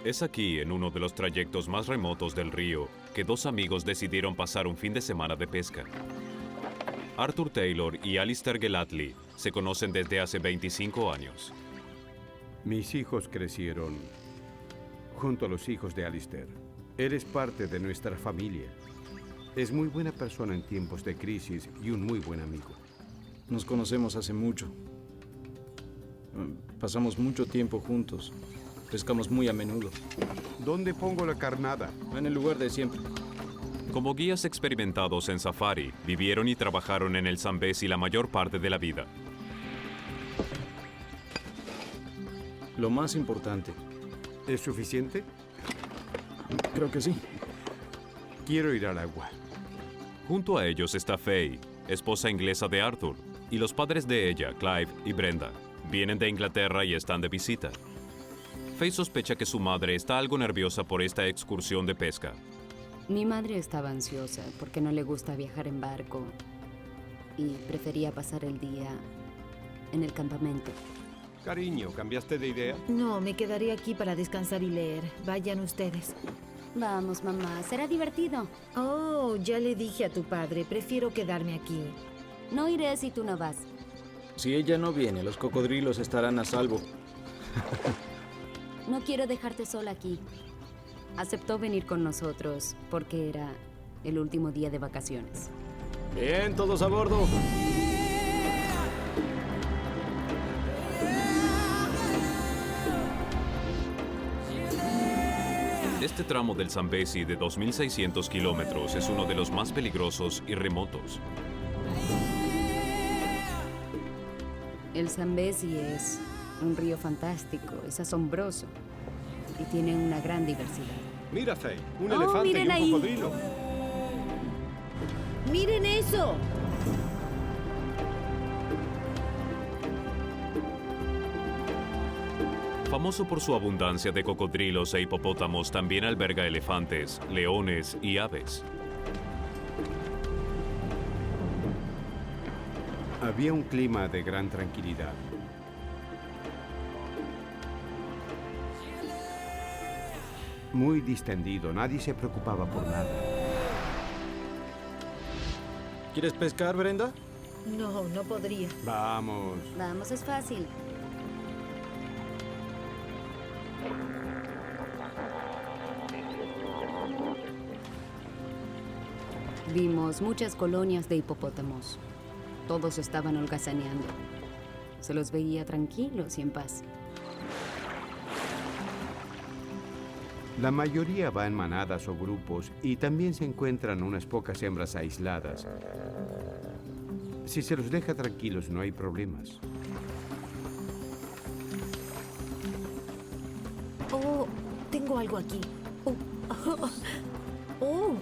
Es aquí, en uno de los trayectos más remotos del río, que dos amigos decidieron pasar un fin de semana de pesca. Arthur Taylor y Alistair Gellatley se conocen desde hace 25 años. Mis hijos crecieron junto a los hijos de Alistair. Él es parte de nuestra familia. Es muy buena persona en tiempos de crisis y un muy buen amigo. Nos conocemos hace mucho. Pasamos mucho tiempo juntos. Pescamos muy a menudo. ¿Dónde pongo la carnada? En el lugar de siempre. Como guías experimentados en safari, vivieron y trabajaron en el Zambezi la mayor parte de la vida. Lo más importante. ¿Es suficiente? Creo que sí. Quiero ir al agua. Junto a ellos está Faye, esposa inglesa de Arthur, y los padres de ella, Clive y Brenda. Vienen de Inglaterra y están de visita. Faye sospecha que su madre está algo nerviosa por esta excursión de pesca. Mi madre estaba ansiosa porque no le gusta viajar en barco y prefería pasar el día en el campamento. Cariño, ¿cambiaste de idea? No, me quedaré aquí para descansar y leer. Vayan ustedes. Vamos, mamá, será divertido. Oh, ya le dije a tu padre, prefiero quedarme aquí. No iré si tú no vas. Si ella no viene, los cocodrilos estarán a salvo. No quiero dejarte sola aquí. Aceptó venir con nosotros porque era el último día de vacaciones. Bien, todos a bordo. Este tramo del Zambezi de 2.600 kilómetros es uno de los más peligrosos y remotos. El Zambezi es un río fantástico, es asombroso y tiene una gran diversidad. Mira, Faye, un Oh, elefante y miren un ahí. cocodrilo. ¡Miren eso! Famoso por su abundancia de cocodrilos e hipopótamos, también alberga elefantes, leones y aves. Había un clima de gran tranquilidad. Muy distendido, nadie se preocupaba por nada. ¿Quieres pescar, Brenda? No, no podría. Vamos. Vamos, es fácil. Vimos muchas colonias de hipopótamos. Todos estaban holgazaneando. Se los veía tranquilos y en paz. La mayoría va en manadas o grupos y también se encuentran unas pocas hembras aisladas. Si se los deja tranquilos, no hay problemas. Oh, tengo algo aquí. Oh, oh,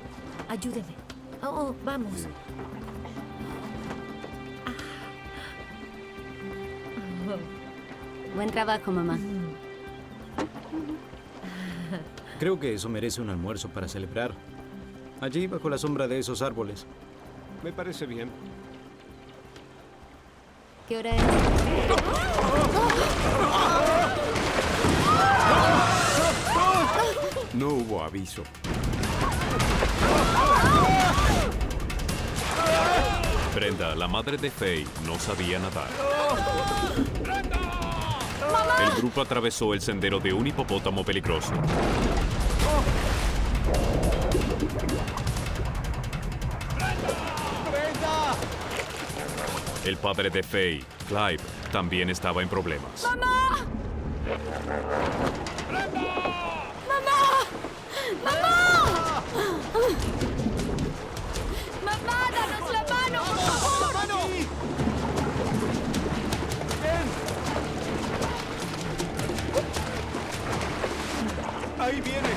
ayúdeme. Oh, vamos. Buen trabajo, mamá. Creo que eso merece un almuerzo para celebrar. Allí, bajo la sombra de esos árboles. Me parece bien. ¿Qué hora es? No hubo aviso. Brenda, la madre de Faye, no sabía nadar. El grupo atravesó el sendero de un hipopótamo peligroso. El padre de Faye, Clive, también estaba en problemas. ¡Mamá! ¡Mamá, danos la mano, por favor! ¡Ahí viene!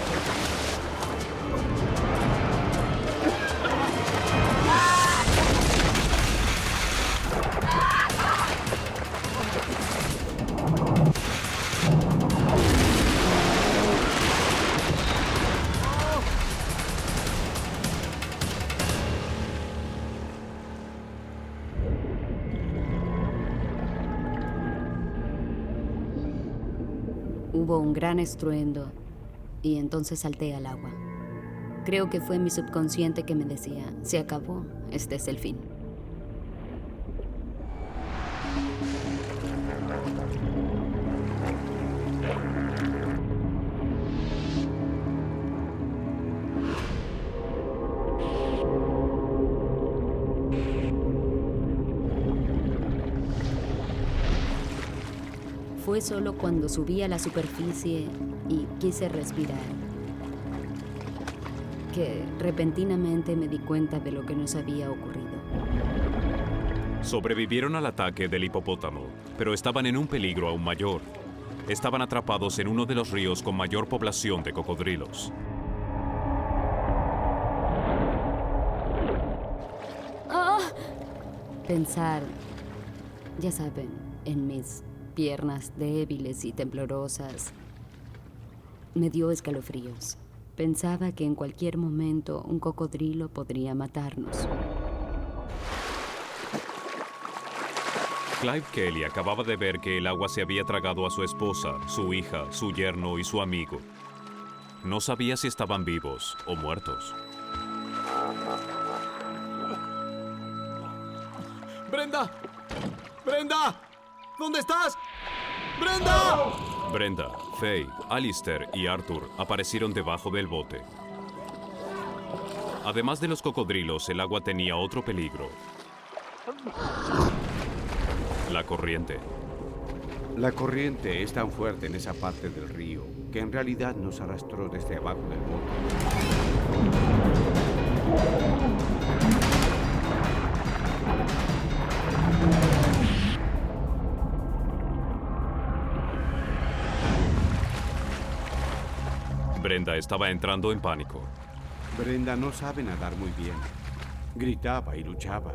Hubo un gran estruendo y entonces salté al agua. Creo que fue mi subconsciente que me decía, se acabó, este es el fin. Fue solo cuando subí a la superficie y quise respirar que repentinamente me di cuenta de lo que nos había ocurrido. Sobrevivieron al ataque del hipopótamo, pero estaban en un peligro aún mayor. Estaban atrapados en uno de los ríos con mayor población de cocodrilos. Pensar, ya saben, en mis piernas débiles y temblorosas, me dio escalofríos. Pensaba que en cualquier momento un cocodrilo podría matarnos. Clive Kelly acababa de ver que el agua se había tragado a su esposa, su hija, su yerno y su amigo. No sabía si estaban vivos o muertos. ¡Brenda! ¡Brenda! ¿Dónde estás? ¡Brenda! Brenda, Faye, Alistair y Arthur aparecieron debajo del bote. Además de los cocodrilos, el agua tenía otro peligro. La corriente. La corriente es tan fuerte en esa parte del río que en realidad nos arrastró desde abajo del bote. Brenda estaba entrando en pánico. Brenda no sabe nadar muy bien. Gritaba y luchaba.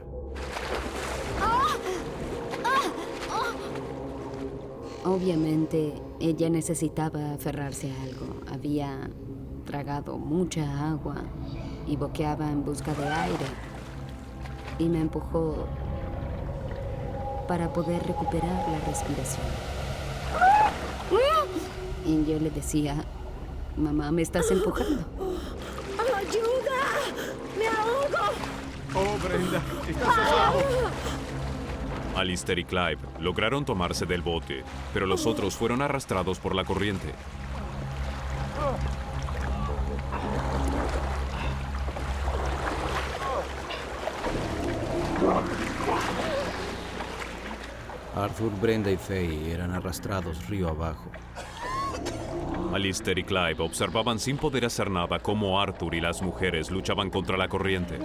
Obviamente, ella necesitaba aferrarse a algo. Había tragado mucha agua y boqueaba en busca de aire. Y me empujó para poder recuperar la respiración. Y yo le decía, mamá, me estás empujando. ¡Ayuda! ¡Me ahogo! ¡Oh, Brenda! ¡Estás abajo! Alistair y Clive lograron tomarse del bote, pero los otros fueron arrastrados por la corriente. Arthur, Brenda y Faye eran arrastrados río abajo. Alistair y Clive observaban sin poder hacer nada cómo Arthur y las mujeres luchaban contra la corriente.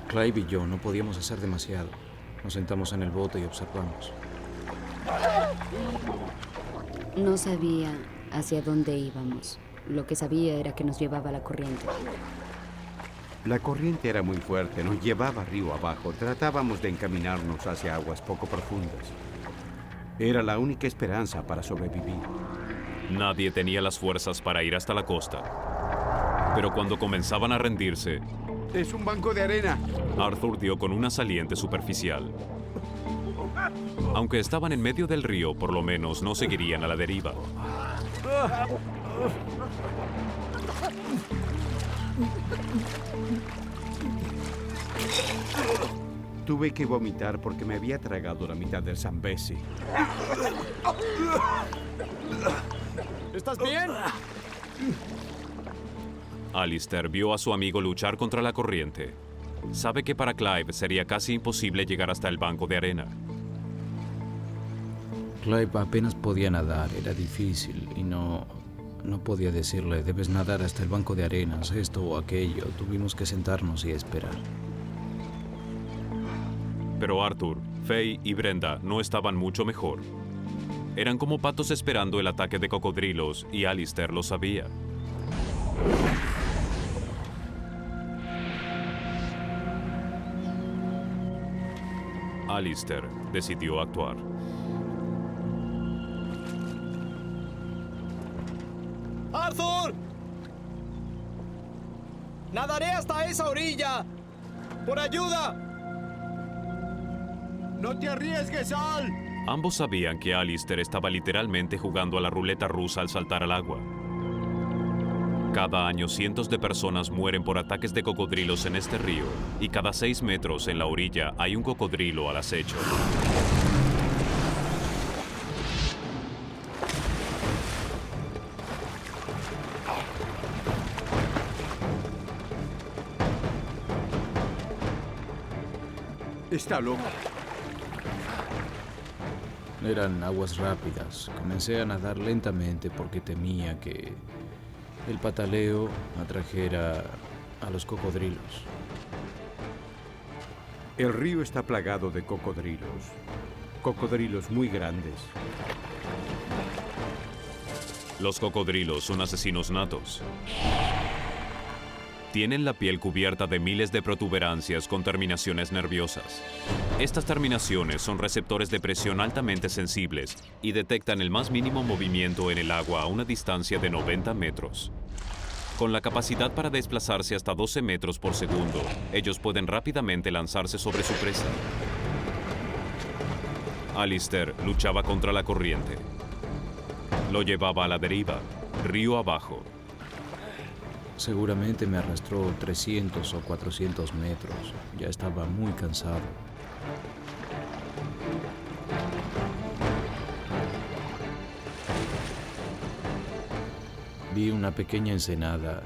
Clive y yo no podíamos hacer demasiado. Nos sentamos en el bote y observamos. No sabía hacia dónde íbamos. Lo que sabía era que nos llevaba la corriente. La corriente era muy fuerte, nos llevaba río abajo. Tratábamos de encaminarnos hacia aguas poco profundas. Era la única esperanza para sobrevivir. Nadie tenía las fuerzas para ir hasta la costa. Pero cuando comenzaban a rendirse, ¡Es un banco de arena! Arthur dio con una saliente superficial. Aunque estaban en medio del río, por lo menos no seguirían a la deriva. Tuve que vomitar porque me había tragado la mitad del Zambezi. ¿Estás bien? Alistair vio a su amigo luchar contra la corriente. Sabe que para Clive sería casi imposible llegar hasta el banco de arena. Clive apenas podía nadar, era difícil y no podía decirle, debes nadar hasta el banco de arenas, esto o aquello. Tuvimos que sentarnos y esperar. Pero Arthur, Faye y Brenda no estaban mucho mejor. Eran como patos esperando el ataque de cocodrilos y Alistair lo sabía. Alistair decidió actuar. ¡Arthur! ¡Nadaré hasta esa orilla! ¡Por ayuda! ¡No te arriesgues, Al! Ambos sabían que Alistair estaba literalmente jugando a la ruleta rusa al saltar al agua. Cada año cientos de personas mueren por ataques de cocodrilos en este río y cada 6 metros en la orilla hay un cocodrilo al acecho. Está loco. Eran aguas rápidas. Comencé a nadar lentamente porque temía que el pataleo atrajera a los cocodrilos. El río está plagado de cocodrilos. Cocodrilos muy grandes. Los cocodrilos son asesinos natos. Tienen la piel cubierta de miles de protuberancias con terminaciones nerviosas. Estas terminaciones son receptores de presión altamente sensibles y detectan el más mínimo movimiento en el agua a una distancia de 90 metros. Con la capacidad para desplazarse hasta 12 metros por segundo, ellos pueden rápidamente lanzarse sobre su presa. Alistair luchaba contra la corriente. Lo llevaba a la deriva, río abajo. Seguramente me arrastró 300 o 400 metros. Ya estaba muy cansado. Vi una pequeña ensenada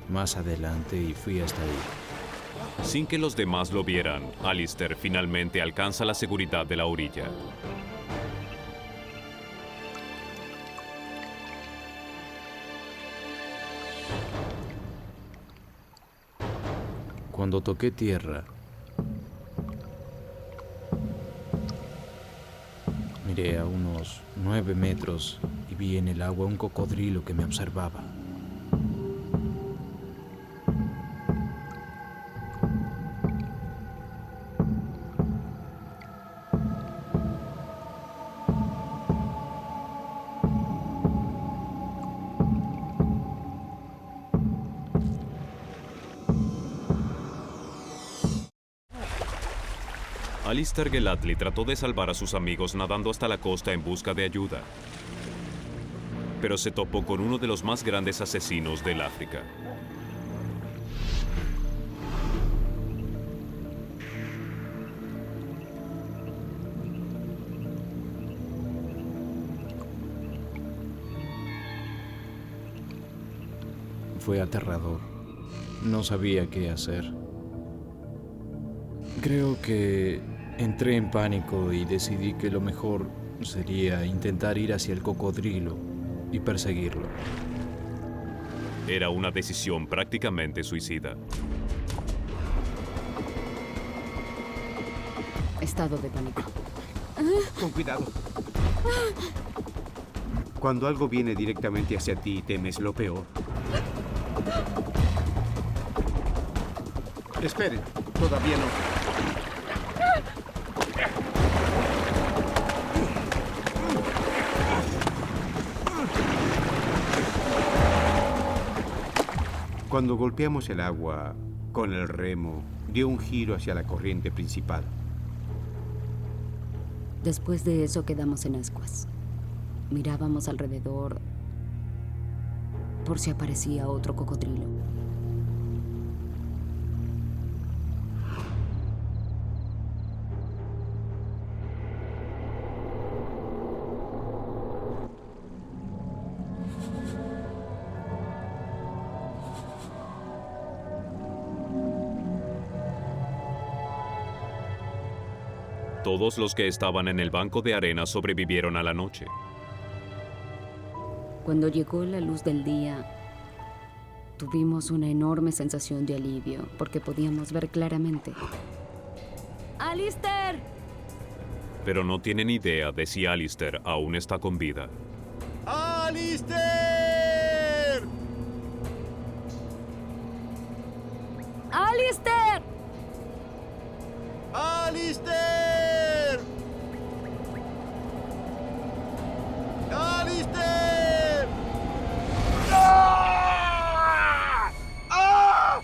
más adelante y fui hasta ahí. Sin que los demás lo vieran, Alistair finalmente alcanza la seguridad de la orilla. Cuando toqué tierra, miré a unos 9 metros y vi en el agua un cocodrilo que me observaba. Alistair Gellatley trató de salvar a sus amigos nadando hasta la costa en busca de ayuda, pero se topó con uno de los más grandes asesinos del África. Fue aterrador. No sabía qué hacer. Creo que entré en pánico y decidí que lo mejor sería intentar ir hacia el cocodrilo y perseguirlo. Era una decisión prácticamente suicida. Estado de pánico. Con cuidado. Cuando algo viene directamente hacia ti, temes lo peor. Esperen, todavía no. Cuando golpeamos el agua con el remo, dio un giro hacia la corriente principal. Después de eso quedamos en ascuas. Mirábamos alrededor por si aparecía otro cocodrilo. Todos los que estaban en el banco de arena sobrevivieron a la noche. Cuando llegó la luz del día, tuvimos una enorme sensación de alivio porque podíamos ver claramente. ¡Alistair! Pero no tienen idea de si Alistair aún está con vida. ¡Alistair! ¡Alistair! ¡Alistair! ¡Alistair! ¡Ah! ¡Ah!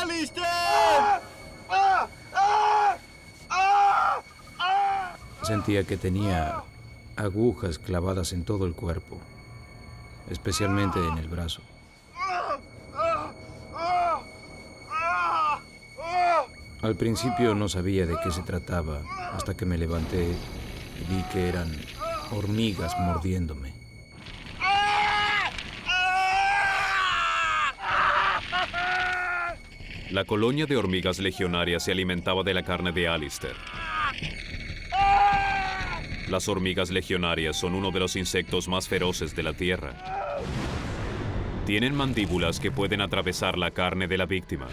¡Alistair! ¡Ah! ¡Ah! ¡Ah! ¡Ah! Sentía que tenía agujas clavadas en todo el cuerpo. especialmente en el brazo. Al principio no sabía de qué se trataba, hasta que me levanté y vi que eran hormigas mordiéndome. La colonia de hormigas legionarias se alimentaba de la carne de Alistair. Las hormigas legionarias son uno de los insectos más feroces de la Tierra. Tienen mandíbulas que pueden atravesar la carne de la víctima.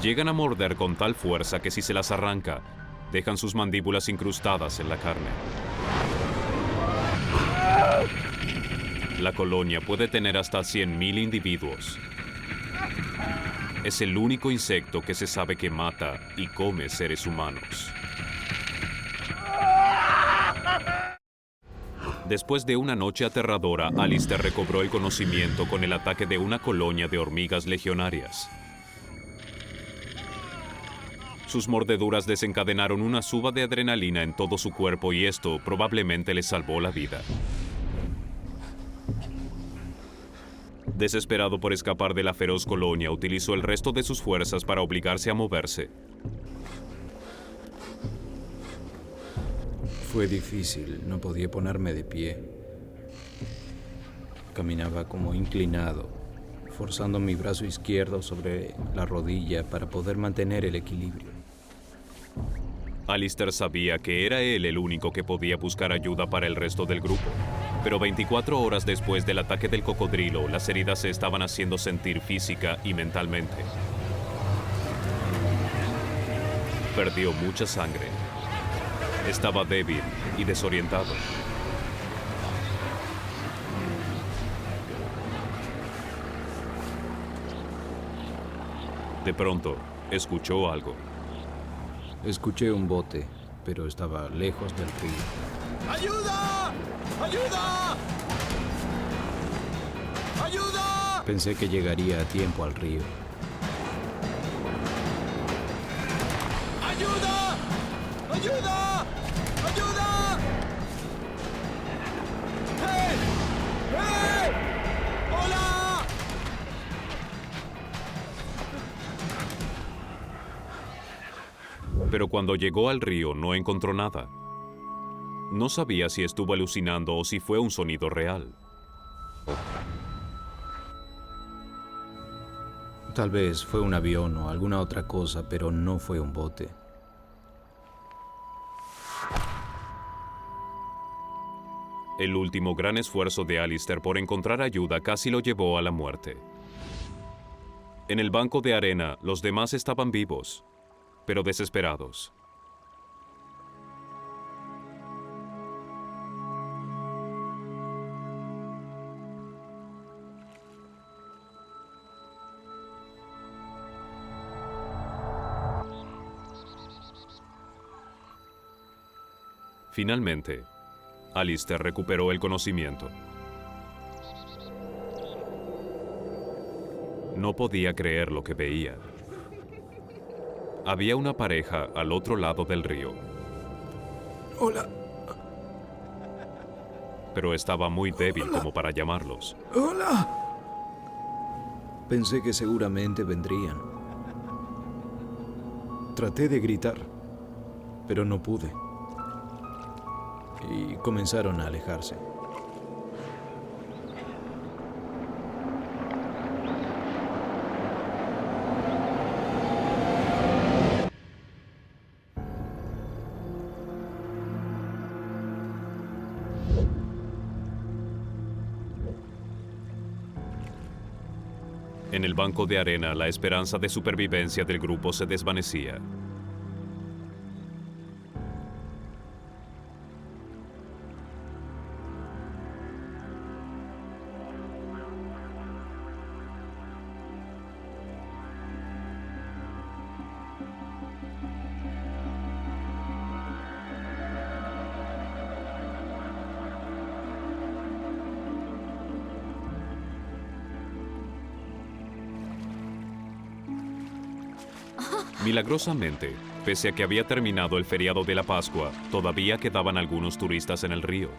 Llegan a morder con tal fuerza que si se las arranca, dejan sus mandíbulas incrustadas en la carne. La colonia puede tener hasta 100.000 individuos. Es el único insecto que se sabe que mata y come seres humanos. Después de una noche aterradora, Alistair recobró el conocimiento con el ataque de una colonia de hormigas legionarias. Sus mordeduras desencadenaron una suba de adrenalina en todo su cuerpo y esto probablemente le salvó la vida. Desesperado por escapar de la feroz colonia, utilizó el resto de sus fuerzas para obligarse a moverse. Fue difícil, no podía ponerme de pie. Caminaba como inclinado, forzando mi brazo izquierdo sobre la rodilla para poder mantener el equilibrio. Alistair sabía que era él el único que podía buscar ayuda para el resto del grupo. Pero 24 horas después del ataque del cocodrilo, las heridas se estaban haciendo sentir física y mentalmente. Perdió mucha sangre. Estaba débil y desorientado. De pronto, escuchó algo. Escuché un bote, pero estaba lejos del río. ¡Ayuda! ¡Ayuda! ¡Ayuda! Pensé que llegaría a tiempo al río. ¡Ayuda! ¡Ayuda! ¡Ayuda! ¡Hey! ¡Hey! ¡Hola! Pero cuando llegó al río no encontró nada. No sabía si estuvo alucinando o si fue un sonido real. Tal vez fue un avión o alguna otra cosa, pero no fue un bote. El último gran esfuerzo de Alistair por encontrar ayuda casi lo llevó a la muerte. En el banco de arena, los demás estaban vivos, pero desesperados. Finalmente, Alistair recuperó el conocimiento. No podía creer lo que veía. Había una pareja al otro lado del río. ¡Hola! Pero estaba muy débil como para llamarlos. ¡Hola! Pensé que seguramente vendrían. Traté de gritar, pero no pude. Y comenzaron a alejarse. En el banco de arena, la esperanza de supervivencia del grupo se desvanecía. Milagrosamente, pese a que había terminado el feriado de la Pascua, todavía quedaban algunos turistas en el río.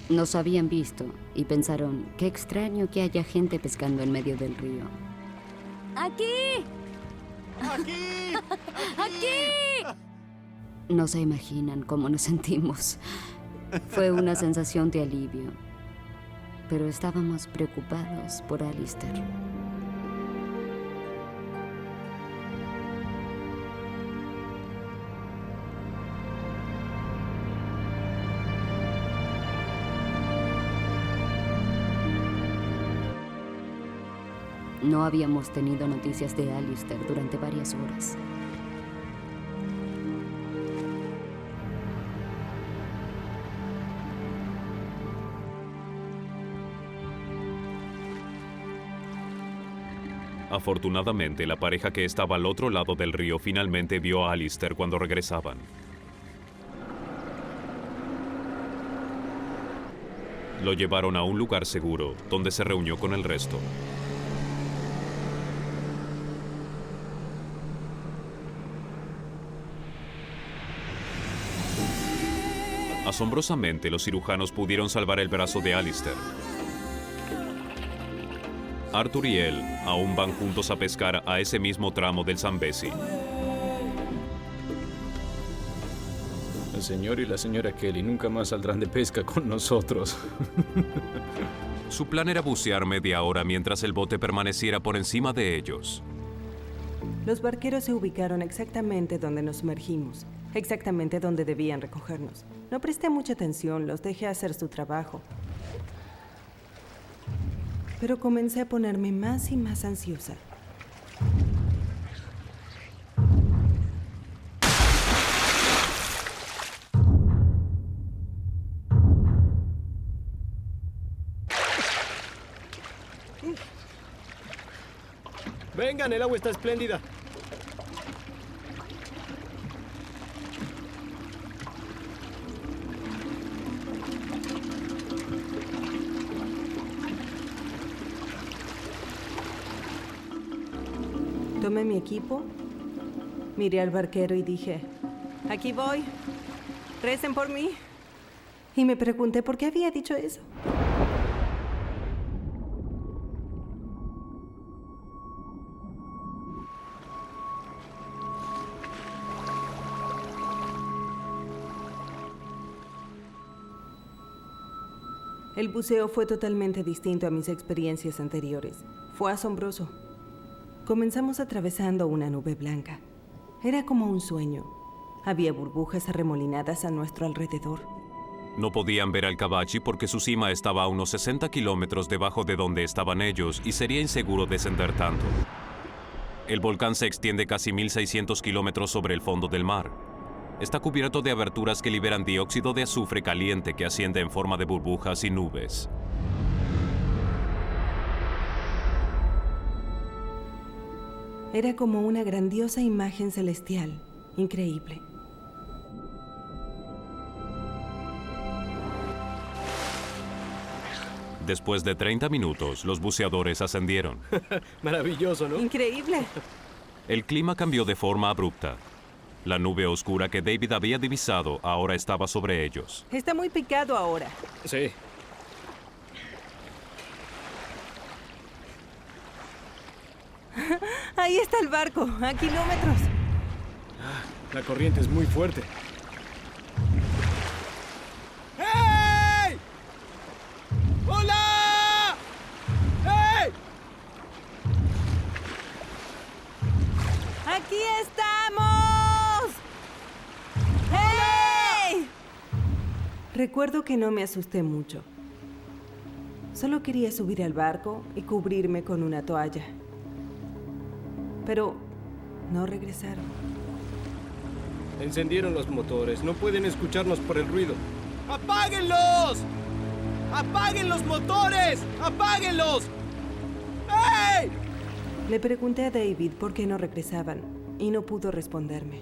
Nos habían visto y pensaron, qué extraño que haya gente pescando en medio del río. ¡Aquí! ¡Aquí! ¡Aquí! No se imaginan cómo nos sentimos. Fue una sensación de alivio, pero estábamos preocupados por Alistair. No habíamos tenido noticias de Alistair durante varias horas. Afortunadamente, la pareja que estaba al otro lado del río finalmente vio a Alistair cuando regresaban. Lo llevaron a un lugar seguro, donde se reunió con el resto. Asombrosamente, los cirujanos pudieron salvar el brazo de Alistair. Arthur y él aún van juntos a pescar a ese mismo tramo del Zambezi. El señor y la señora Kelly nunca más saldrán de pesca con nosotros. Su plan era bucear media hora mientras el bote permaneciera por encima de ellos. Los barqueros se ubicaron exactamente donde nos sumergimos, exactamente donde debían recogernos. No presté mucha atención, los dejé hacer su trabajo. Pero comencé a ponerme más y más ansiosa. Vengan, el agua está espléndida. Tomé mi equipo, miré al barquero y dije, aquí voy, recen por mí. Y me pregunté por qué había dicho eso. El buceo fue totalmente distinto a mis experiencias anteriores. Fue asombroso. Comenzamos atravesando una nube blanca. Era como un sueño. Había burbujas arremolinadas a nuestro alrededor. No podían ver al Kabachi porque su cima estaba a unos 60 kilómetros debajo de donde estaban ellos y sería inseguro descender tanto. El volcán se extiende casi 1.600 kilómetros sobre el fondo del mar. Está cubierto de aberturas que liberan dióxido de azufre caliente que asciende en forma de burbujas y nubes. Era como una grandiosa imagen celestial, increíble. Después de 30 minutos, los buceadores ascendieron. Maravilloso, ¿no? ¡Increíble! El clima cambió de forma abrupta. La nube oscura que David había divisado ahora estaba sobre ellos. Está muy picado ahora. Sí. Ahí está el barco, a kilómetros. La corriente es muy fuerte. ¡Hey! ¡Hola! ¡Hey! ¡Aquí estamos! ¡Hey! Recuerdo que no me asusté mucho. Solo quería subir al barco y cubrirme con una toalla. Pero no regresaron. Encendieron los motores. No pueden escucharnos por el ruido. ¡Apáguenlos! ¡Apaguen los motores! ¡Apáguenlos! ¡Hey! Le pregunté a David por qué no regresaban y no pudo responderme.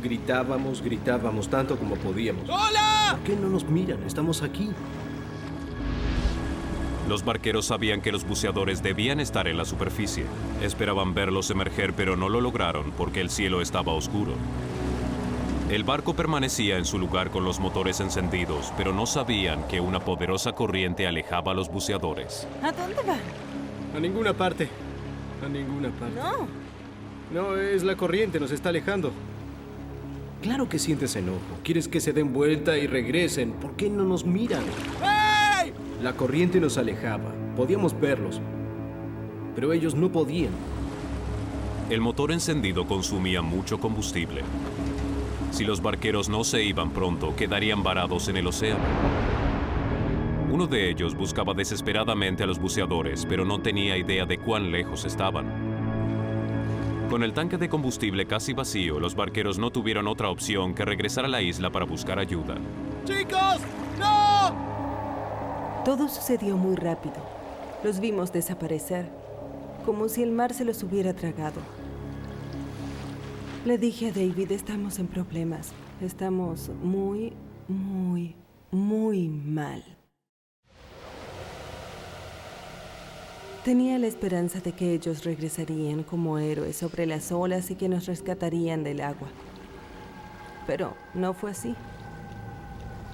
Gritábamos tanto como podíamos. ¡Hola! ¿Por qué no nos miran? Estamos aquí. Los barqueros sabían que los buceadores debían estar en la superficie. Esperaban verlos emerger, pero no lo lograron porque el cielo estaba oscuro. El barco permanecía en su lugar con los motores encendidos, pero no sabían que una poderosa corriente alejaba a los buceadores. ¿A dónde va? A ninguna parte. A ninguna parte. No. No, es la corriente, nos está alejando. Claro que sientes enojo. Quieres que se den vuelta y regresen. ¿Por qué no nos miran? ¡Ey! La corriente nos alejaba. Podíamos verlos. Pero ellos no podían. El motor encendido consumía mucho combustible. Si los barqueros no se iban pronto, quedarían varados en el océano. Uno de ellos buscaba desesperadamente a los buceadores, pero no tenía idea de cuán lejos estaban. Con el tanque de combustible casi vacío, los barqueros no tuvieron otra opción que regresar a la isla para buscar ayuda. ¡Chicos! ¡No! Todo sucedió muy rápido. Los vimos desaparecer, como si el mar se los hubiera tragado. Le dije a David, estamos en problemas. Estamos muy, muy, muy mal. Tenía la esperanza de que ellos regresarían como héroes sobre las olas y que nos rescatarían del agua. Pero no fue así.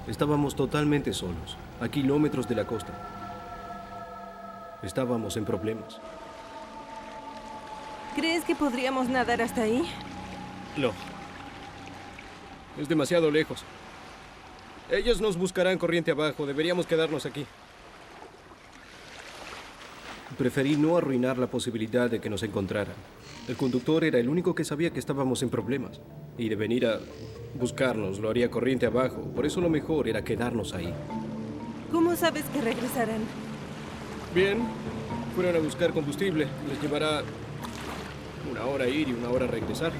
Estábamos totalmente solos, a kilómetros de la costa. Estábamos en problemas. ¿Crees que podríamos nadar hasta ahí? No. Es demasiado lejos. Ellos nos buscarán corriente abajo. Deberíamos quedarnos aquí. Preferí no arruinar la posibilidad de que nos encontraran. El conductor era el único que sabía que estábamos en problemas. Y de venir a buscarnos lo haría corriente abajo. Por eso lo mejor era quedarnos ahí. ¿Cómo sabes que regresarán? Bien. Fueron a buscar combustible. Les llevará 1 hora ir y 1 hora regresar.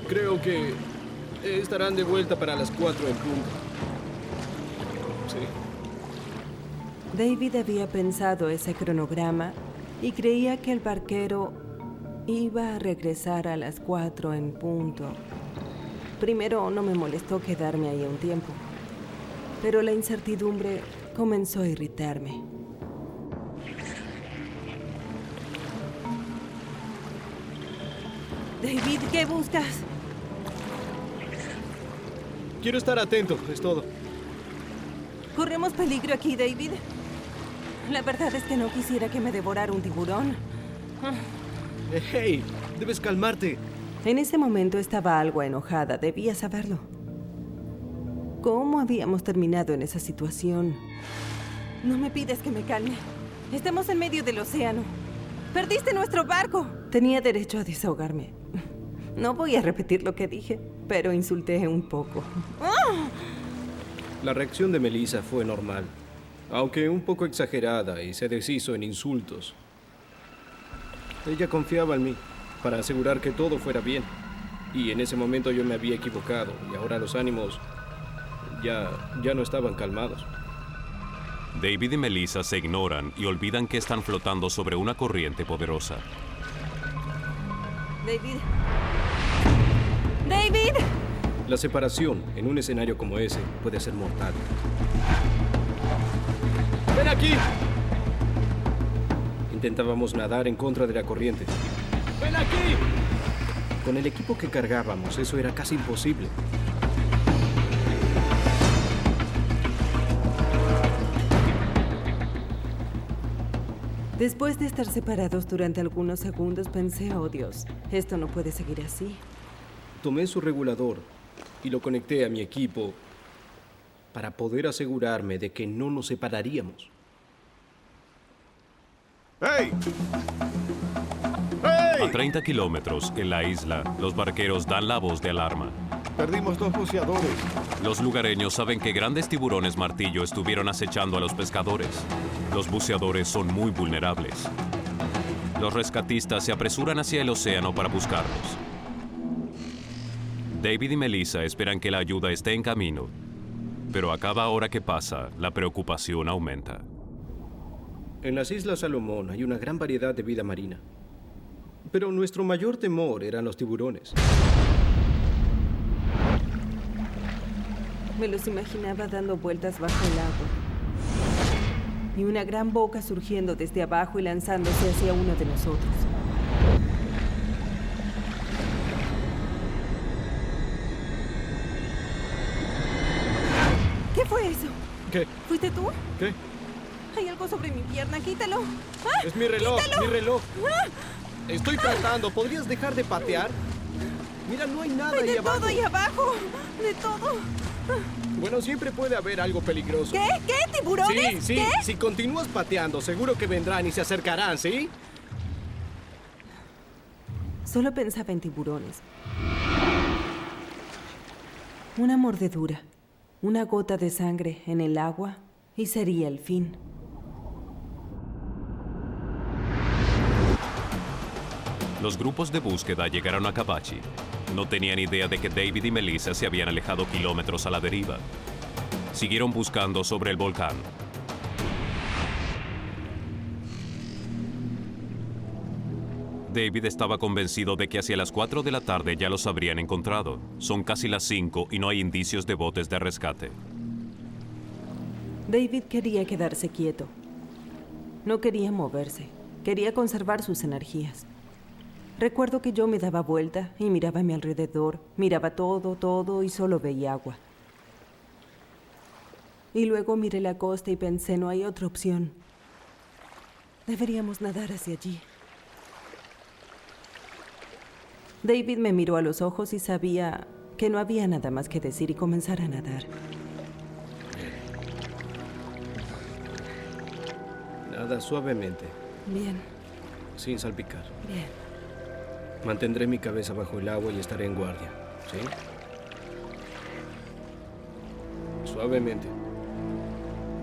Creo que estarán de vuelta para las 4 en punto. Sí. David había pensado ese cronograma y creía que el barquero iba a regresar a las 4 en punto. Primero no me molestó quedarme ahí un tiempo, pero la incertidumbre comenzó a irritarme. David, ¿qué buscas? Quiero estar atento, es todo. ¿Corremos peligro aquí, David? La verdad es que no quisiera que me devorara un tiburón. ¡Hey! Debes calmarte. En ese momento estaba algo enojada, debía saberlo. ¿Cómo habíamos terminado en esa situación? No me pides que me calme. Estamos en medio del océano. ¡Perdiste nuestro barco! Tenía derecho a desahogarme. No voy a repetir lo que dije, pero insulté un poco. La reacción de Melissa fue normal, aunque un poco exagerada, y se deshizo en insultos. Ella confiaba en mí para asegurar que todo fuera bien. Y en ese momento yo me había equivocado, y ahora los ánimos ya no estaban calmados. David y Melissa se ignoran y olvidan que están flotando sobre una corriente poderosa. David. ¡David! La separación en un escenario como ese puede ser mortal. ¡Ven aquí! Intentábamos nadar en contra de la corriente. ¡Ven aquí! Con el equipo que cargábamos, eso era casi imposible. Después de estar separados durante algunos segundos, pensé, oh Dios, esto no puede seguir así. Tomé su regulador y lo conecté a mi equipo para poder asegurarme de que no nos separaríamos. ¡Hey! A 30 kilómetros, en la isla, los barqueros dan la voz de alarma. Perdimos 2 buceadores. Los lugareños saben que grandes tiburones martillo estuvieron acechando a los pescadores. Los buceadores son muy vulnerables. Los rescatistas se apresuran hacia el océano para buscarlos. David y Melissa esperan que la ayuda esté en camino, pero a cada hora que pasa, la preocupación aumenta. En las Islas Salomón hay una gran variedad de vida marina. Pero nuestro mayor temor eran los tiburones. Me los imaginaba dando vueltas bajo el agua. Y una gran boca surgiendo desde abajo y lanzándose hacia uno de nosotros. fue eso? ¿Qué? ¿Fuiste tú? ¿Qué? Hay algo sobre mi pierna, quítalo. ¡Ah! Es mi reloj, ¡Quítalo! mi reloj. ¡Ah! Estoy tratando. ¿Podrías dejar de patear? Mira, no hay nada ¡Hay ahí de abajo. todo ahí abajo! ¡De todo! Bueno, siempre puede haber algo peligroso. ¿Qué? ¿Qué? ¿Tiburones? Sí, sí. ¿Qué? Si continúas pateando, seguro que vendrán y se acercarán, ¿sí? Solo pensaba en tiburones. Una mordedura, una gota de sangre en el agua y sería el fin. Los grupos de búsqueda llegaron a Kabachi. No tenían idea de que David y Melissa se habían alejado kilómetros a la deriva. Siguieron buscando sobre el volcán. David estaba convencido de que hacia las 4 de la tarde ya los habrían encontrado. Son casi las 5 y no hay indicios de botes de rescate. David quería quedarse quieto. No quería moverse. Quería conservar sus energías. Recuerdo que yo me daba vuelta y miraba a mi alrededor. Miraba todo y solo veía agua. Y luego miré la costa y pensé, no hay otra opción. Deberíamos nadar hacia allí. David me miró a los ojos y sabía que no había nada más que decir y comenzar a nadar. Nada suavemente, Bien, sin salpicar. bien. Mantendré mi cabeza bajo el agua y estaré en guardia, ¿sí? Suavemente.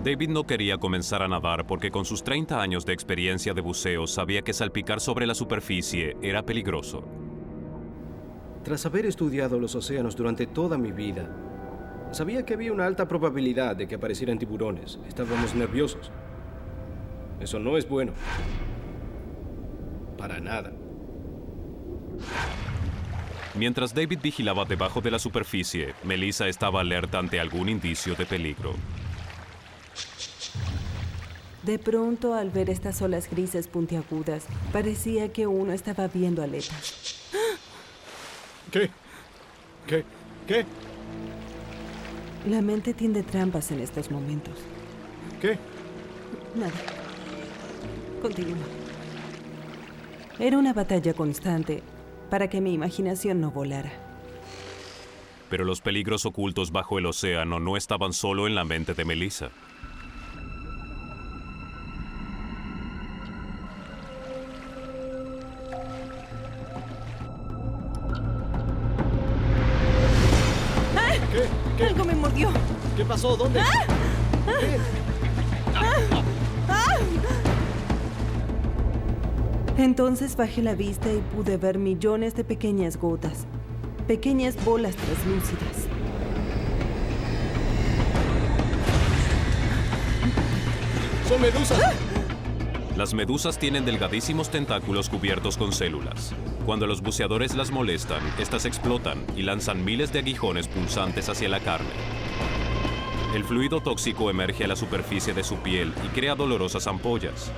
David no quería comenzar a nadar porque con sus 30 años de experiencia de buceo sabía que salpicar sobre la superficie era peligroso. Tras haber estudiado los océanos durante toda mi vida, sabía que había una alta probabilidad de que aparecieran tiburones. Estábamos nerviosos. Eso no es bueno. Para nada. Mientras David vigilaba debajo de la superficie, Melissa estaba alerta ante algún indicio de peligro. De pronto, al ver estas olas grises puntiagudas, parecía que uno estaba viendo aletas. ¿Qué? ¿Qué? ¿Qué? La mente tiende trampas en estos momentos. ¿Qué? Nada. Continúa. Era una batalla constante para que mi imaginación no volara. Pero los peligros ocultos bajo el océano no estaban solo en la mente de Melissa. ¿Qué? ¡Algo me mordió! ¿Qué pasó? ¿Dónde? ¿Qué? Entonces bajé la vista y pude ver millones de pequeñas gotas, pequeñas bolas translúcidas. ¡Son medusas! Las medusas tienen delgadísimos tentáculos cubiertos con células. Cuando los buceadores las molestan, estas explotan y lanzan miles de aguijones pulsantes hacia la carne. El fluido tóxico emerge a la superficie de su piel y crea dolorosas ampollas.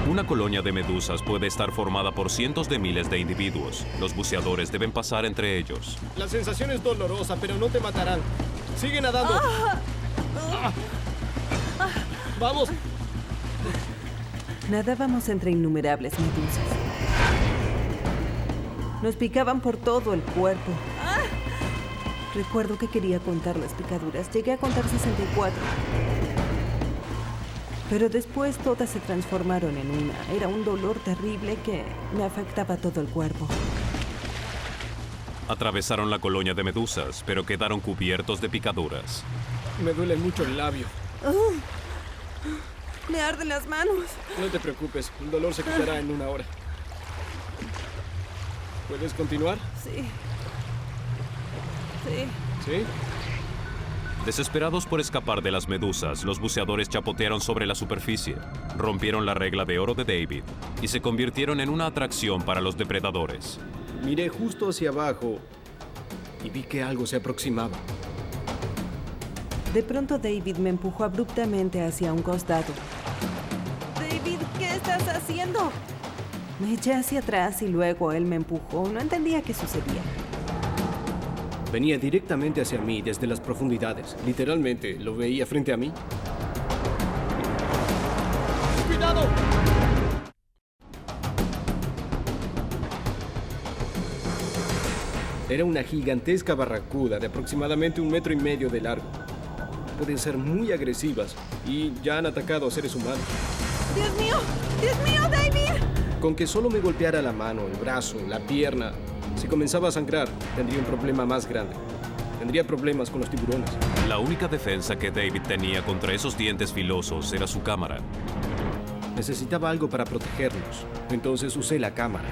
Una colonia de medusas puede estar formada por cientos de miles de individuos. Los buceadores deben pasar entre ellos. La sensación es dolorosa, pero no te matarán. ¡Sigue nadando! ¡Vamos! Nadábamos entre innumerables medusas. Nos picaban por todo el cuerpo. Recuerdo que quería contar las picaduras. Llegué a contar 64. Pero después todas se transformaron en una. Era un dolor terrible que me afectaba todo el cuerpo. Atravesaron la colonia de medusas, pero quedaron cubiertos de picaduras. Me duele mucho el labio. Me arden las manos. No te preocupes, el dolor se quitará en una hora. ¿Puedes continuar? Sí. Sí. ¿Sí? Desesperados por escapar de las medusas, los buceadores chapotearon sobre la superficie, rompieron la regla de oro de David y se convirtieron en una atracción para los depredadores. Miré justo hacia abajo y vi que algo se aproximaba. De pronto David me empujó abruptamente hacia un costado. David, ¿qué estás haciendo? Me eché hacia atrás y luego él me empujó. No entendía qué sucedía. Venía directamente hacia mí desde las profundidades. Literalmente, lo veía frente a mí. ¡Cuidado! Era una gigantesca barracuda de aproximadamente 1,5 metros de largo. Pueden ser muy agresivas y ya han atacado a seres humanos. ¡Dios mío! ¡Dios mío, David! Con que solo me golpeara la mano, el brazo, la pierna, si comenzaba a sangrar, tendría un problema más grande. Tendría problemas con los tiburones. La única defensa que David tenía contra esos dientes filosos era su cámara. Necesitaba algo para protegernos, entonces usé la cámara.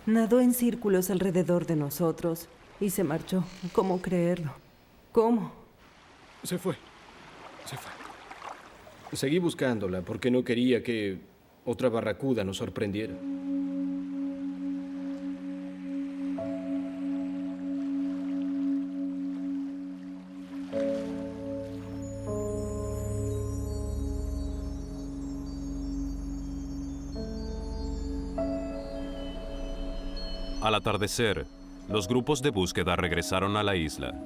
Nadó en círculos alrededor de nosotros y se marchó. ¿Cómo creerlo? ¿Cómo? Se fue. Seguí buscándola porque no quería que otra barracuda nos sorprendiera. Al atardecer, los grupos de búsqueda regresaron a la isla.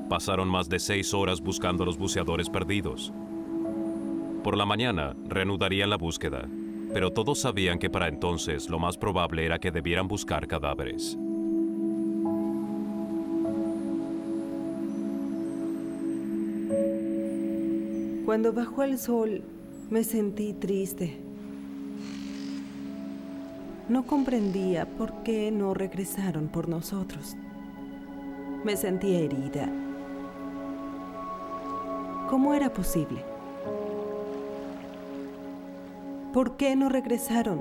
Pasaron más de 6 horas buscando a los buceadores perdidos. Por la mañana, reanudarían la búsqueda, pero todos sabían que para entonces lo más probable era que debieran buscar cadáveres. Cuando bajó el sol, me sentí triste. No comprendía por qué no regresaron por nosotros. Me sentía herida. ¿Cómo era posible? ¿Por qué no regresaron?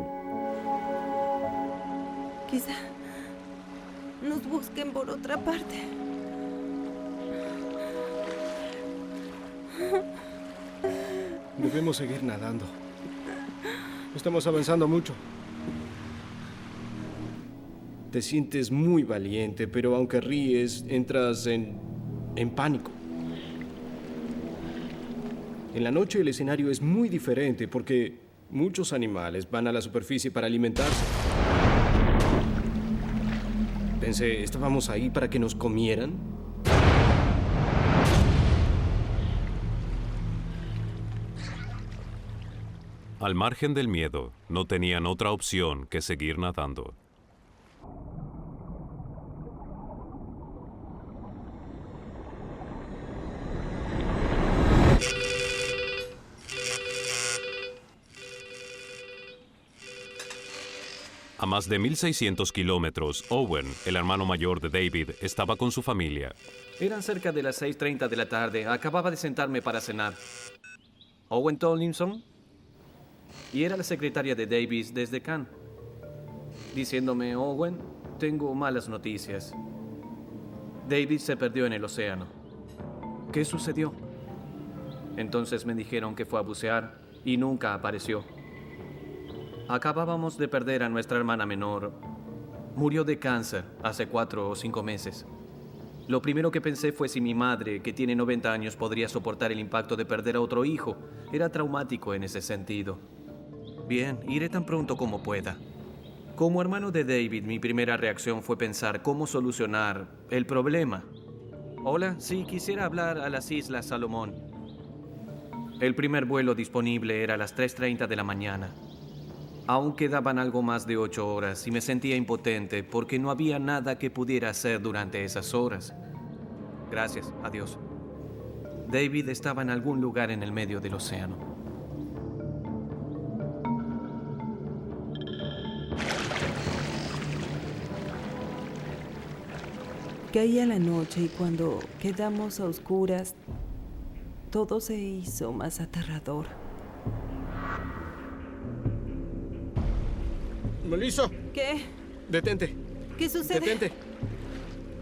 Quizá nos busquen por otra parte. Debemos seguir nadando. Estamos avanzando mucho. Te sientes muy valiente, pero aunque ríes, entras en pánico. En la noche el escenario es muy diferente porque muchos animales van a la superficie para alimentarse. Pensé, ¿estábamos ahí para que nos comieran? Al margen del miedo, no tenían otra opción que seguir nadando. A más de 1,600 kilómetros, Owen, el hermano mayor de David, estaba con su familia. Eran cerca de las 6:30 de la tarde. Acababa de sentarme para cenar. Owen Tomlinson. Y era la secretaria de Davis desde Cannes. Diciéndome, Owen, tengo malas noticias. David se perdió en el océano. ¿Qué sucedió? Entonces me dijeron que fue a bucear y nunca apareció. Acabábamos de perder a nuestra hermana menor. Murió de cáncer hace 4 o 5 meses. Lo primero que pensé fue si mi madre, que tiene 90 años, podría soportar el impacto de perder a otro hijo. Era traumático en ese sentido. Bien, iré tan pronto como pueda. Como hermano de David, mi primera reacción fue pensar cómo solucionar el problema. Hola, sí, quisiera hablar a las Islas Salomón. El primer vuelo disponible era a las 3:30 de la mañana. Aún quedaban algo más de 8 horas y me sentía impotente porque no había nada que pudiera hacer durante esas horas. Gracias, adiós. David estaba en algún lugar en el medio del océano. Caía la noche y cuando quedamos a oscuras, todo se hizo más aterrador. ¡Melissa! ¿Qué? ¡Detente! ¿Qué sucede? ¡Detente!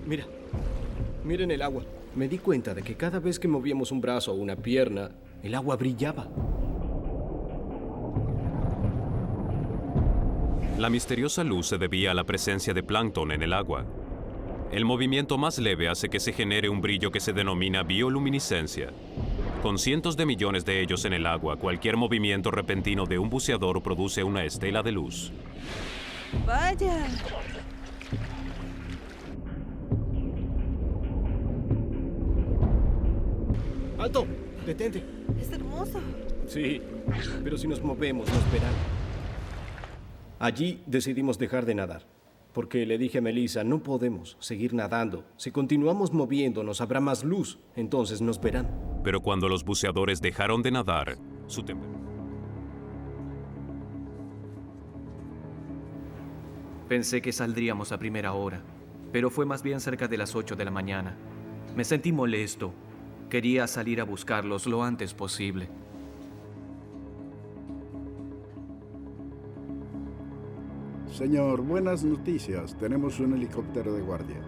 Mira, miren el agua. Me di cuenta de que cada vez que movíamos un brazo o una pierna, el agua brillaba. La misteriosa luz se debía a la presencia de plancton en el agua. El movimiento más leve hace que se genere un brillo que se denomina bioluminiscencia. Con cientos de millones de ellos en el agua, cualquier movimiento repentino de un buceador produce una estela de luz. ¡Vaya! ¡Alto! ¡Detente! Es hermoso. Sí, pero si nos movemos, nos verán. Allí decidimos dejar de nadar, porque le dije a Melissa, no podemos seguir nadando. Si continuamos moviéndonos, habrá más luz, entonces nos verán. Pero cuando los buceadores dejaron de nadar, su Pensé que saldríamos a primera hora, pero fue más bien cerca de las 8 de la mañana. Me sentí molesto. Quería salir a buscarlos lo antes posible. Señor, buenas noticias. Tenemos un helicóptero de guardia.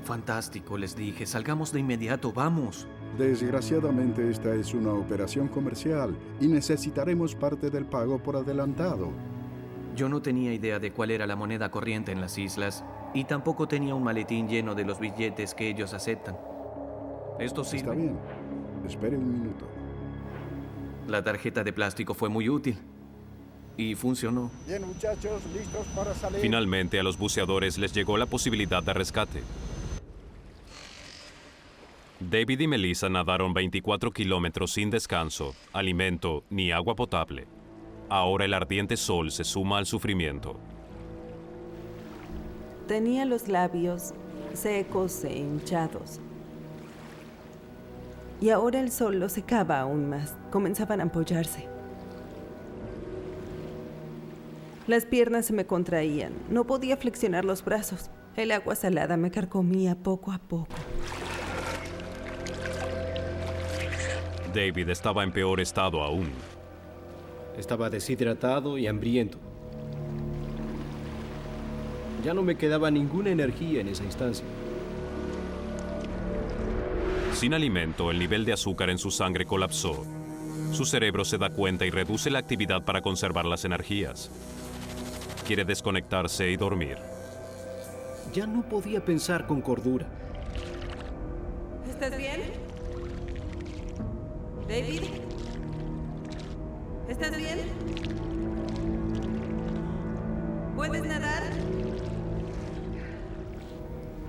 Fantástico, les dije. Salgamos de inmediato, vamos. Desgraciadamente, esta es una operación comercial y necesitaremos parte del pago por adelantado. Yo no tenía idea de cuál era la moneda corriente en las islas y tampoco tenía un maletín lleno de los billetes que ellos aceptan. ¿Esto sirve? Está bien. Espere un minuto. La tarjeta de plástico fue muy útil y funcionó. Bien, muchachos, listos para salir. Finalmente, a los buceadores les llegó la posibilidad de rescate. David y Melissa nadaron 24 kilómetros sin descanso, alimento ni agua potable. Ahora el ardiente sol se suma al sufrimiento. Tenía los labios secos e hinchados. Y ahora el sol los secaba aún más. Comenzaban a ampollarse. Las piernas se me contraían. No podía flexionar los brazos. El agua salada me carcomía poco a poco. David estaba en peor estado aún. Estaba deshidratado y hambriento. Ya no me quedaba ninguna energía en esa instancia. Sin alimento, el nivel de azúcar en su sangre colapsó. Su cerebro se da cuenta y reduce la actividad para conservar las energías. Quiere desconectarse y dormir. Ya no podía pensar con cordura. ¿Estás bien? ¿David? ¿Estás bien? ¿Puedes nadar?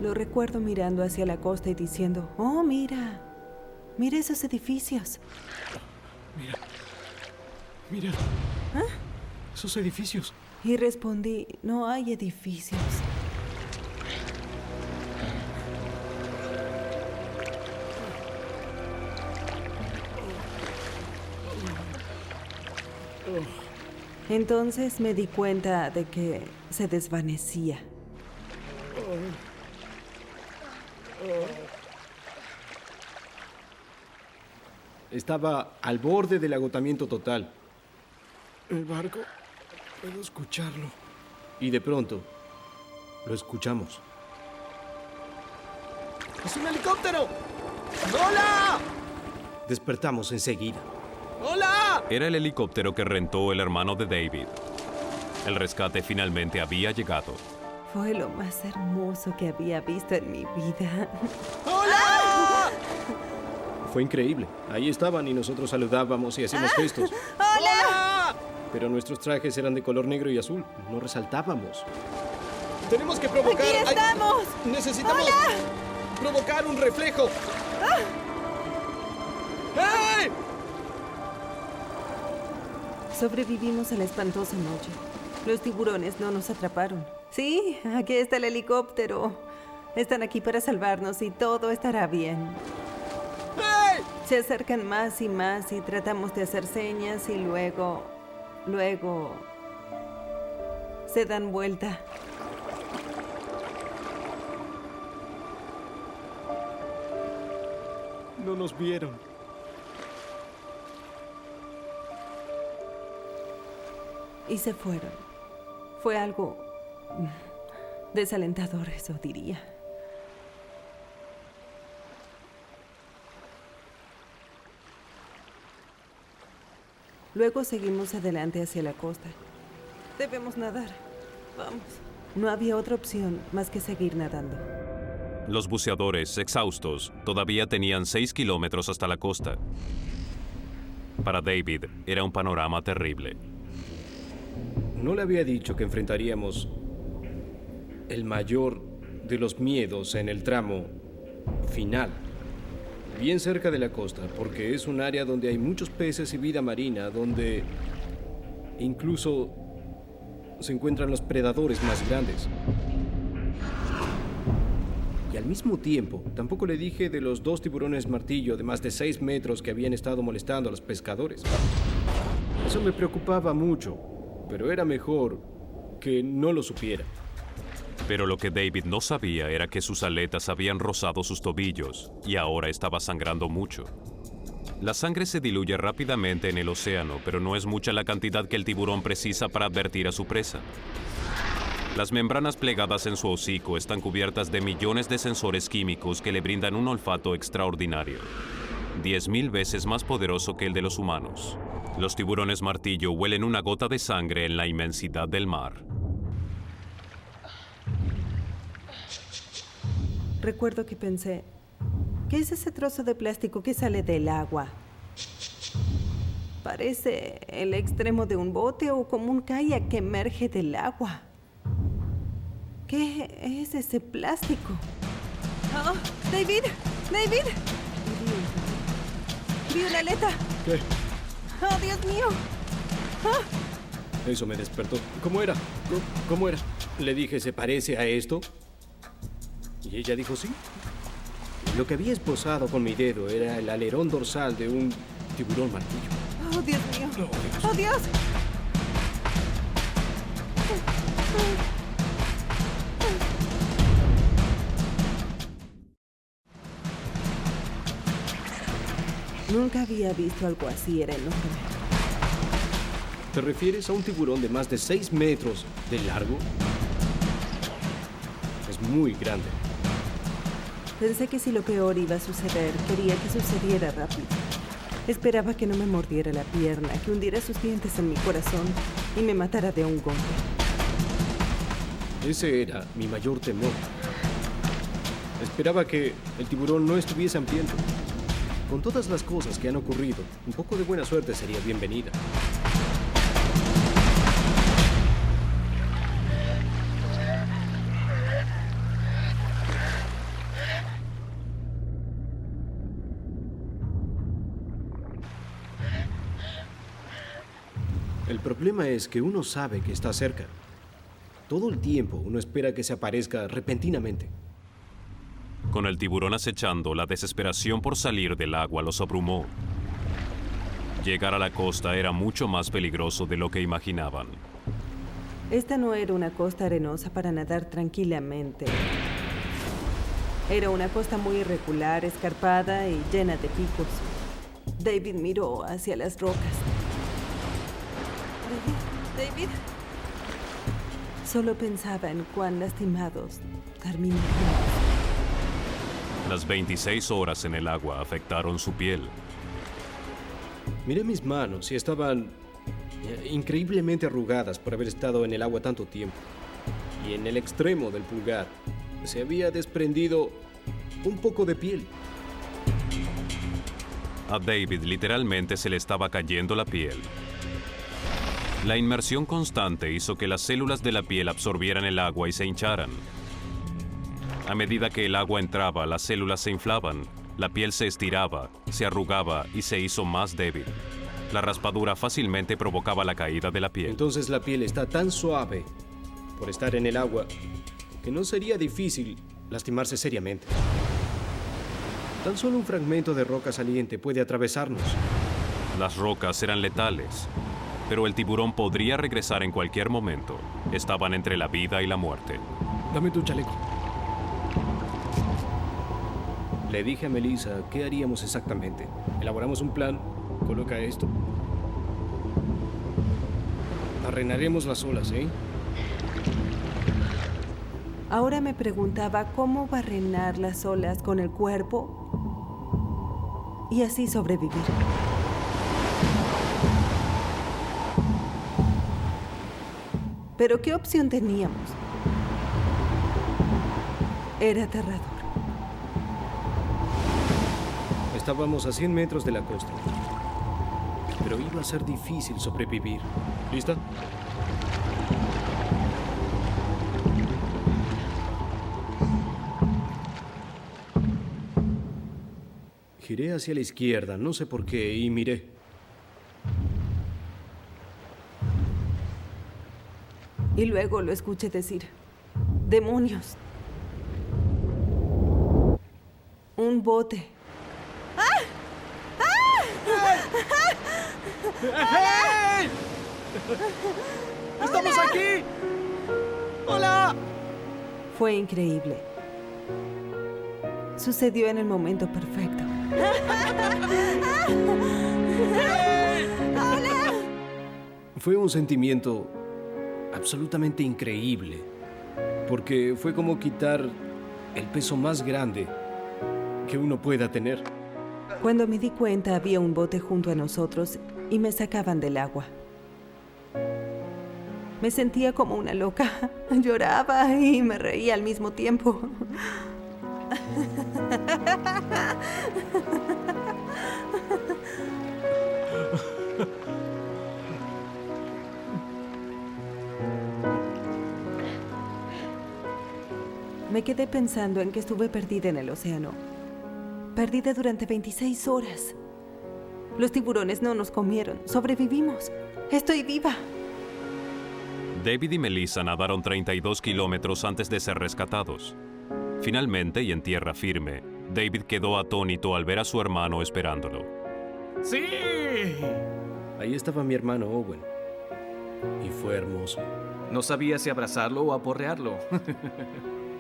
Lo recuerdo mirando hacia la costa y diciendo, oh, mira, mira esos edificios. Mira. ¿Ah? Esos edificios. Y respondí, no hay edificios. Entonces me di cuenta de que se desvanecía. Estaba al borde del agotamiento total. El barco, puedo escucharlo. Y de pronto, lo escuchamos. ¡Es un helicóptero! ¡Hola! Despertamos enseguida. ¡Hola! Era el helicóptero que rentó el hermano de David. El rescate finalmente había llegado. Fue lo más hermoso que había visto en mi vida. ¡Hola! Fue increíble. Ahí estaban y nosotros saludábamos y hacíamos gestos. ¡Hola! Pero nuestros trajes eran de color negro y azul. No resaltábamos. Tenemos que provocar... ¡Aquí estamos! Necesitamos provocar un reflejo. ¡Hey! Sobrevivimos a la espantosa noche. Los tiburones no nos atraparon. Sí, aquí está el helicóptero. Están aquí para salvarnos y todo estará bien. ¡Hey! Se acercan más y tratamos de hacer señas y luego se dan vuelta. No nos vieron. Y se fueron. Fue algo desalentador, eso diría. Luego seguimos adelante hacia la costa. Debemos nadar. Vamos. No había otra opción más que seguir nadando. Los buceadores, exhaustos, todavía tenían 6 kilómetros hasta la costa. Para David, era un panorama terrible. No le había dicho que enfrentaríamos el mayor de los miedos en el tramo final, bien cerca de la costa, porque es un área donde hay muchos peces y vida marina, donde incluso se encuentran los predadores más grandes. Y al mismo tiempo, tampoco le dije de los 2 tiburones martillo de más de 6 metros que habían estado molestando a los pescadores. Eso me preocupaba mucho, pero era mejor que no lo supiera. Pero lo que David no sabía era que sus aletas habían rozado sus tobillos y ahora estaba sangrando mucho. La sangre se diluye rápidamente en el océano, pero no es mucha la cantidad que el tiburón precisa para advertir a su presa. Las membranas plegadas en su hocico están cubiertas de millones de sensores químicos que le brindan un olfato extraordinario, 10,000 veces más poderoso que el de los humanos. Los tiburones martillo huelen una gota de sangre en la inmensidad del mar. Recuerdo que pensé, ¿qué es ese trozo de plástico que sale del agua? Parece el extremo de un bote o como un kayak que emerge del agua. ¿Qué es ese plástico? ¡Oh! ¡David! ¡David! Vi una aleta. ¿Qué? ¡Oh, Dios mío! ¡Oh! Eso me despertó. ¿Cómo era? ¿Cómo era? Le dije, ¿se parece a esto? Y ella dijo sí. Lo que había esbozado con mi dedo era el alerón dorsal de un tiburón martillo. ¡Oh, Dios mío! ¡Oh, Dios! Nunca había visto algo así, era enorme. ¿Te refieres a un tiburón de más de 6 metros de largo? Es muy grande. Pensé que si lo peor iba a suceder, quería que sucediera rápido. Esperaba que no me mordiera la pierna, que hundiera sus dientes en mi corazón y me matara de un golpe. Ese era mi mayor temor. Esperaba que el tiburón no estuviese hambriento. Con todas las cosas que han ocurrido, un poco de buena suerte sería bienvenida. El problema es que uno sabe que está cerca. Todo el tiempo uno espera que se aparezca repentinamente. Con el tiburón acechando, la desesperación por salir del agua los abrumó. Llegar a la costa era mucho más peligroso de lo que imaginaban. Esta no era una costa arenosa para nadar tranquilamente. Era una costa muy irregular, escarpada y llena de picos. David miró hacia las rocas. David. Solo pensaba en cuán lastimados terminarían. Las 26 horas en el agua afectaron su piel. Miré mis manos y estaban increíblemente arrugadas por haber estado en el agua tanto tiempo. Y en el extremo del pulgar se había desprendido un poco de piel. A David literalmente se le estaba cayendo la piel. La inmersión constante hizo que las células de la piel absorbieran el agua y se hincharan. A medida que el agua entraba, las células se inflaban, la piel se estiraba, se arrugaba y se hizo más débil. La raspadura fácilmente provocaba la caída de la piel. Entonces la piel está tan suave por estar en el agua que no sería difícil lastimarse seriamente. Tan solo un fragmento de roca saliente puede atravesarnos. Las rocas eran letales, pero el tiburón podría regresar en cualquier momento. Estaban entre la vida y la muerte. Dame tu chaleco. Le dije a Melissa qué haríamos exactamente. Elaboramos un plan. Coloca esto. Arrenaremos las olas, ¿eh? Ahora me preguntaba cómo barrenar las olas con el cuerpo y así sobrevivir. Pero ¿qué opción teníamos? Era aterrador. Estábamos a 100 metros de la costa. Pero iba a ser difícil sobrevivir. ¿Lista? Giré hacia la izquierda, no sé por qué, y miré. Y luego lo escuché decir, ¡demonios! Un bote. ¡Hey! ¡Estamos aquí! ¡Hola! Fue increíble. Sucedió en el momento perfecto. Fue un sentimiento absolutamente increíble, porque fue como quitar el peso más grande que uno pueda tener. Cuando me di cuenta, había un bote junto a nosotros y me sacaban del agua. Me sentía como una loca. Lloraba y me reía al mismo tiempo. Me quedé pensando en que estuve perdida en el océano. Perdida durante 26 horas. Los tiburones no nos comieron. Sobrevivimos. Estoy viva. David y Melissa nadaron 32 kilómetros antes de ser rescatados. Finalmente, y en tierra firme, David quedó atónito al ver a su hermano esperándolo. ¡Sí! Ahí estaba mi hermano Owen. Y fue hermoso. No sabía si abrazarlo o aporrearlo.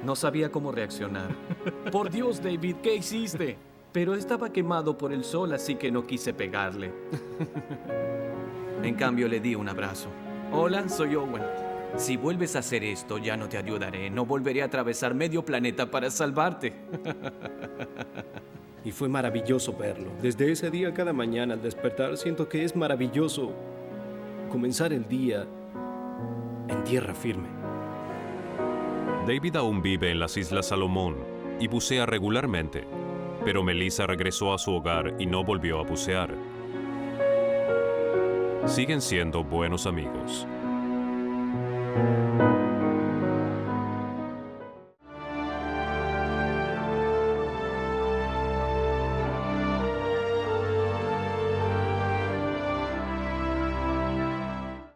No sabía cómo reaccionar. Por Dios, David, ¿qué hiciste? Pero estaba quemado por el sol, así que no quise pegarle. En cambio, le di un abrazo. Hola, soy Owen. Si vuelves a hacer esto, ya no te ayudaré. No volveré a atravesar medio planeta para salvarte. Y fue maravilloso verlo. Desde ese día, cada mañana al despertar, siento que es maravilloso comenzar el día en tierra firme. David aún vive en las Islas Salomón y bucea regularmente, pero Melissa regresó a su hogar y no volvió a bucear. Siguen siendo buenos amigos.